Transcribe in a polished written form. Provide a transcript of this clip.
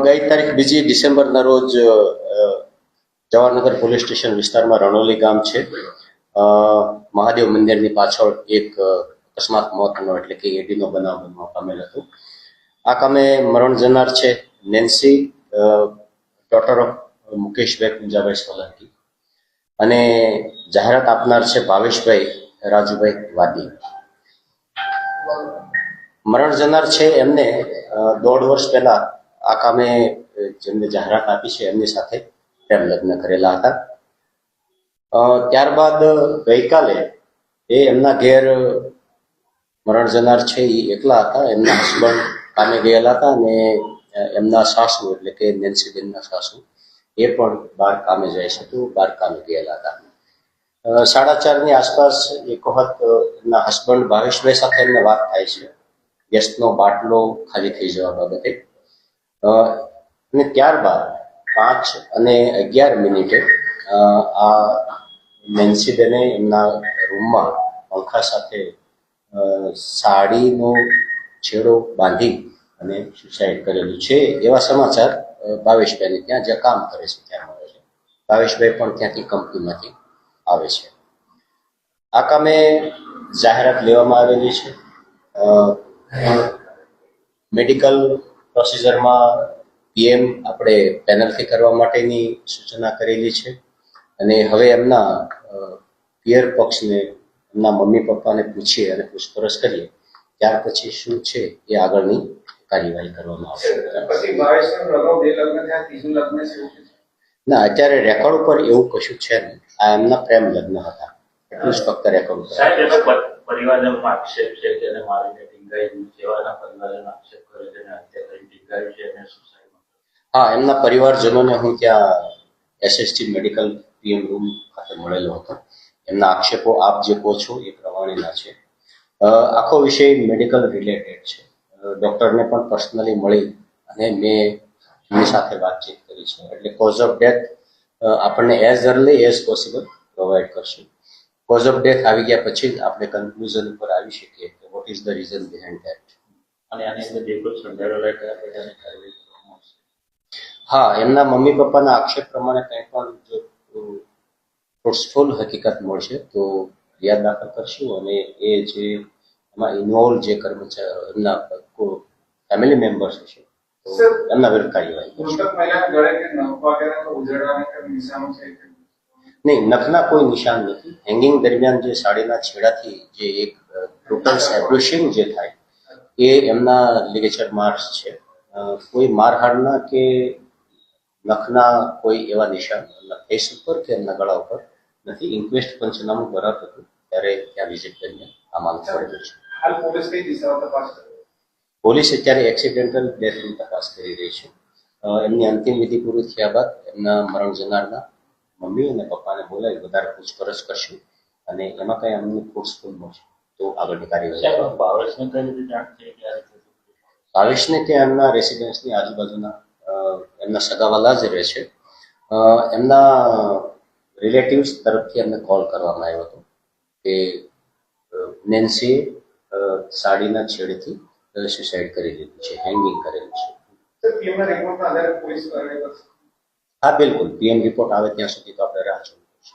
ગઈ તારીખ 2 ડિસેમ્બરના રોજ જવાહરનગર પોલીસ સ્ટેશન વિસ્તારમાં રણોલી ગામ છે, મહાદેવ મંદિરની પાછળ એક અકસ્માત મોતનો એટલે કે એડીનો બનાવ બનવા પામેલ હતો. આ કામે મરણ જનાર છે નેન્સી, ડોટર ઓફ મુકેશભાઈ પૂંજાભાઈ સોલંકી, અને જાહેરાત આપનાર છે ભાવેશભાઈ રાજુભાઈ વાદી. મરણ જનાર છે એમને 1.5 વર્ષ પહેલા આ કામે જેમને જાહેરાત આપી છે એમની સાથે પ્રેમ લગ્ન કરેલા હતા. ત્યારબાદ ગઈકાલે એ એમના ઘેર મરણ જનાર છે એ એકલા હતા. એમના હસબન્ડ કામે ગયેલા હતા અને એમના સાસુ એટલે કે નેન્સીબેનના સાસુ એ પણ બહાર કામે જાય છે, તો બહાર કામે ગયેલા હતા. 4:30ની આસપાસ એક વખત એમના હસબન્ડ ભાવેશભાઈ સાથે એમને વાત થાય છે ગેસનો બાટલો ખાલી થઈ જવા બાબતે, અને ત્યારબાદ 5:11 આ નેન્સીબેને એમના રૂમમાં પંખા સાથે સાડીનો છેડો બાંધી અને સુસાઇડ કરેલું છે એવા સમાચાર ભાવેશભાઈને ત્યાં જે કામ કરે છે ત્યાં મળે છે. ભાવેશભાઈ પણ ત્યાંથી કંપનીમાંથી આવે છે. આ કામે જાહેરાત લેવામાં આવેલી છે. મેડિકલ પ્રોસિજરમાં પીએમ આપણે પેનલથી કરવા માટેની સૂચના કરેલી છે, અને હવે એમના પિયર પક્ષને એમના મમ્મી પપ્પાને પૂછીએ અને પૂછપરછ કરીએ ત્યાર પછી શું છે એ આગળની કાર્યવાહી કરવામાં આવશે. ના, અત્યારે રેકોર્ડ ઉપર એવું કશું છે નહીં. આ એમના પ્રેમ લગ્ન હતા, એટલું જ ફક્ત રેકોર્ડ ઉપર. પરિવારનો આક્ષેપ છે કે એને મારીને ટીંગાઈ જેવાના પરિવારનો આક્ષેપ કરે છે અને હત્યા કરી ટીંગાઈ છે અને સુસાઇડ. હા, એમના પરિવારજનોને હું ત્યાં એસએસટી મેડિકલ પીએમ રૂમ ખાતે મળેલો હતો. એમના આક્ષેપો આપ જે કહો છો એ પ્રમાણેના છે. આખો વિષય મેડિકલ રિલેટેડ છે. ડૉક્ટરને પણ પર્સનલી મળી અને મેં એમની સાથે વાતચીત કરી છે, એટલે કોઝ ઓફ ડેથ આપણને as early as possible provide કરશું. કોઝ ઓફ ડેથ આવી ગયા પછી જ આપણે કન્ક્લુઝન ઉપર આવી શકીએ કે what is the reason behind that. અને આની અંદર જે કોઈ સંડોવાયેલા કયા પ્રકારની કાર્યવાહી કરવામાં આવશે? હા, એમના મમ્મી પપ્પાના આક્ષેપ પ્રમાણે કંઈ પણ જો ફોર્સફુલ હકીકત મળશે તો ફરિયાદ દાખલ કરશું, અને એ જે એમાં ઇન્વોલ્વ જે કર્મચારીઓ એમના ફેમિલી મેમ્બર્સ હશે તો એમના વિરુદ્ધ કાર્યવાહી કરશું. નહીં, નખના કોઈ નિશાન નથી. હેંગિંગ દરમિયાન જે સાડીના છેડાથી જે એક ટોટલ એબ્રુશિંગ જે થાય એ એમના લિગેચર માર્ક્સ છે. કોઈ મારહાડના કે નખના કોઈ એવા નિશાન એમના ફેસ ઉપર કે એમના ગળા ઉપર નથી. ઇન્ક્વેસ્ટ પંચનામું બરાબર હતું ત્યારે ત્યાં વિઝિટ કરીને આ માલુમ પડેલું છે. પોલીસ અત્યારે એક્સિડેન્ટલ ડેથની તપાસ કરી રહી છે. એમની અંતિમ વિધિ પૂરી થયા બાદ એમના મરણ જનારના મમ્મી અને પપ્પાને બોલાવી વધારે પૂછપરછ કરશું, અને એમાં કંઈ અમને ફોર્સફુલ મળશે તો આગળની કાર્યવાહી. ભાવેશને ત્યાં એમના રેસિડેન્સની આજુબાજુના એમના સગાવાલા જ રહે છે. એમના રિલેટિવ્સ તરફથી એમને કોલ કરવામાં આવ્યો હતો કે નેન્સીએ સાડીના છેડેથી સુસાઇડ કરી લીધું છે, હેંગિંગ કરેલું છે. હા, બિલકુલ. પીએમ રિપોર્ટ આવે ત્યાં સુધી તો આપણે રાહ જોવી પડશે.